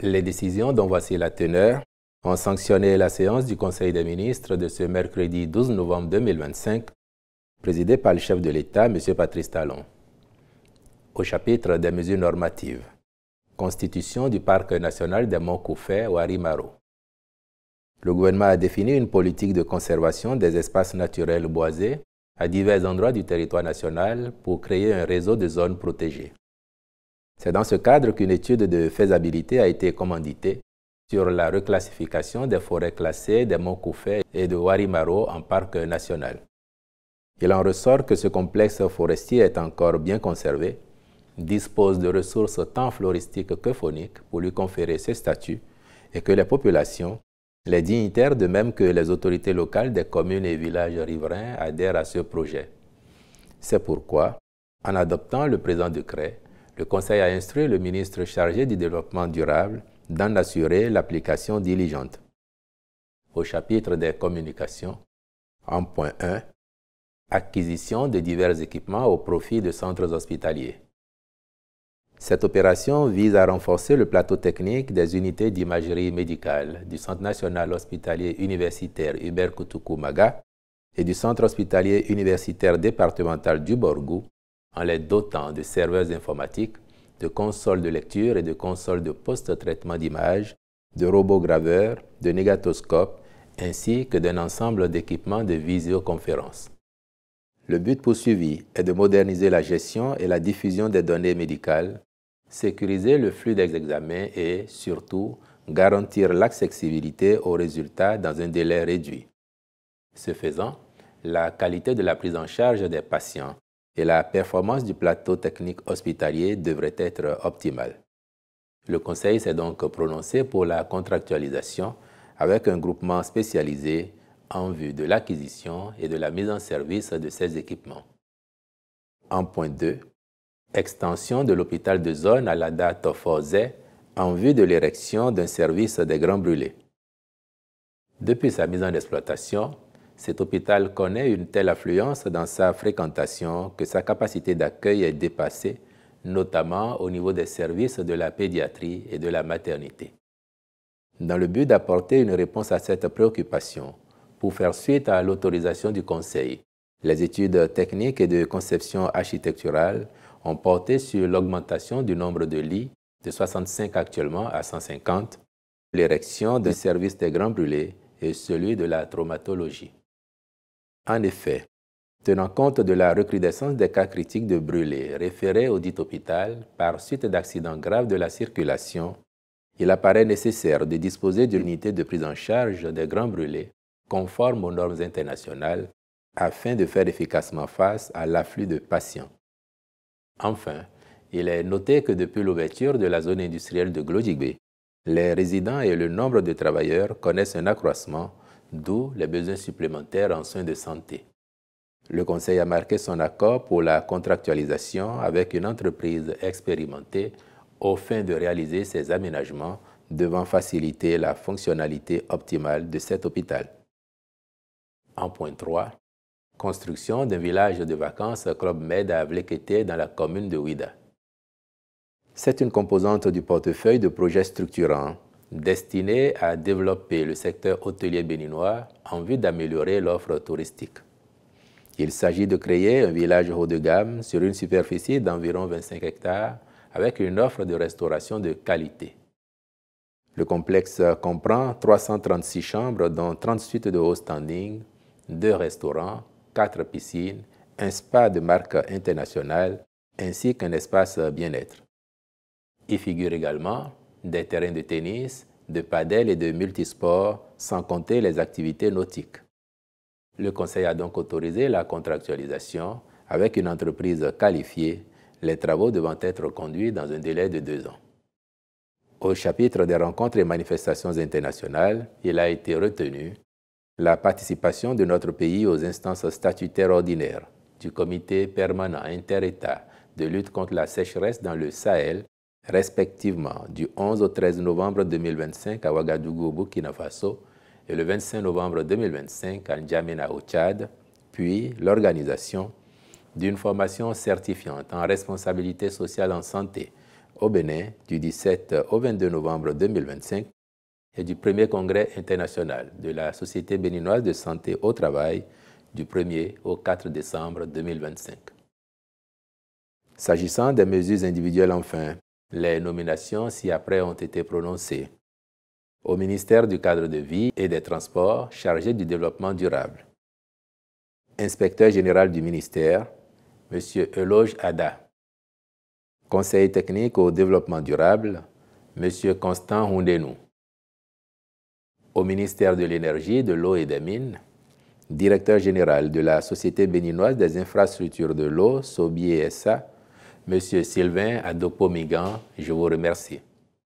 Les décisions dont voici la teneur ont sanctionné la séance du Conseil des ministres de ce mercredi 12 novembre 2025, présidée par le chef de l'État, M. Patrice Talon. Au chapitre des mesures normatives, constitution du parc national des Monts Koufé au Harimaro. Le gouvernement a défini une politique de conservation des espaces naturels boisés à divers endroits du territoire national pour créer un réseau de zones protégées. C'est dans ce cadre qu'une étude de faisabilité a été commanditée sur la reclassification des forêts classées des Monts Koufé et de Harimaro en parc national. Il en ressort que ce complexe forestier est encore bien conservé, dispose de ressources tant floristiques que fauniques pour lui conférer ce statut et que les populations, les dignitaires de même que les autorités locales des communes et villages riverains adhèrent à ce projet. C'est pourquoi, en adoptant le présent décret, le Conseil a instruit le ministre chargé du développement durable d'en assurer l'application diligente. Au chapitre des communications, en point 1, acquisition de divers équipements au profit de centres hospitaliers. Cette opération vise à renforcer le plateau technique des unités d'imagerie médicale du Centre national hospitalier universitaire Hubert Koutoukou Maga et du Centre hospitalier universitaire départemental du Borgou en les dotant de serveurs informatiques, de consoles de lecture et de consoles de post-traitement d'images, de robots graveurs, de négatoscopes, ainsi que d'un ensemble d'équipements de visioconférence. Le but poursuivi est de moderniser la gestion et la diffusion des données médicales, sécuriser le flux des examens et, surtout, garantir l'accessibilité aux résultats dans un délai réduit. Ce faisant, la qualité de la prise en charge des patients et la performance du plateau technique hospitalier devraient être optimales. Le Conseil s'est donc prononcé pour la contractualisation avec un groupement spécialisé en vue de l'acquisition et de la mise en service de ces équipements. En point 2, extension de l'hôpital de zone à la date Forze en vue de l'érection d'un service des Grands Brûlés. Depuis sa mise en exploitation, cet hôpital connaît une telle affluence dans sa fréquentation que sa capacité d'accueil est dépassée, notamment au niveau des services de la pédiatrie et de la maternité. Dans le but d'apporter une réponse à cette préoccupation, pour faire suite à l'autorisation du Conseil, les études techniques et de conception architecturale ont porté sur l'augmentation du nombre de lits de 65 actuellement à 150, l'érection d'un service des Grands Brûlés et celui de la traumatologie. En effet, tenant compte de la recrudescence des cas critiques de brûlés référés au dit hôpital par suite d'accidents graves de la circulation, il apparaît nécessaire de disposer d'une unité de prise en charge des Grands Brûlés conforme aux normes internationales afin de faire efficacement face à l'afflux de patients. Enfin, il est noté que depuis l'ouverture de la zone industrielle de Glodjigbe, les résidents et le nombre de travailleurs connaissent un accroissement, d'où les besoins supplémentaires en soins de santé. Le Conseil a marqué son accord pour la contractualisation avec une entreprise expérimentée aux fins de réaliser ces aménagements devant faciliter la fonctionnalité optimale de cet hôpital. En point 3, construction d'un village de vacances Club Med à Vlekete dans la commune de Ouida. C'est une composante du portefeuille de projets structurants destinés à développer le secteur hôtelier béninois en vue d'améliorer l'offre touristique. Il s'agit de créer un village haut de gamme sur une superficie d'environ 25 hectares avec une offre de restauration de qualité. Le complexe comprend 336 chambres dont 30 suites de haut standing, 2 restaurants, 4 piscines, un spa de marque internationale ainsi qu'un espace bien-être. Y figurent également des terrains de tennis, de padel et de multisports, sans compter les activités nautiques. Le Conseil a donc autorisé la contractualisation avec une entreprise qualifiée, les travaux devant être conduits dans un délai de 2 ans. Au chapitre des rencontres et manifestations internationales, il a été retenu la participation de notre pays aux instances statutaires ordinaires du Comité permanent inter-État de lutte contre la sécheresse dans le Sahel, respectivement du 11 au 13 novembre 2025 à Ouagadougou au Burkina Faso et le 25 novembre 2025 à N'Djamena au Tchad, puis l'organisation d'une formation certifiante en responsabilité sociale en santé au Bénin du 17 au 22 novembre 2025 et du premier congrès international de la Société béninoise de santé au travail du 1er au 4 décembre 2025. S'agissant des mesures individuelles enfin, les nominations ci-après ont été prononcées. Au ministère du Cadre de vie et des Transports chargé du développement durable. Inspecteur général du ministère, M. Eloge Ada. Conseiller technique au développement durable, M. Constant Hundenou. Au ministère de l'Énergie, de l'Eau et des Mines, directeur général de la Société béninoise des infrastructures de l'eau, SOBI SA, M. Sylvain Adopo-Migan, je vous remercie.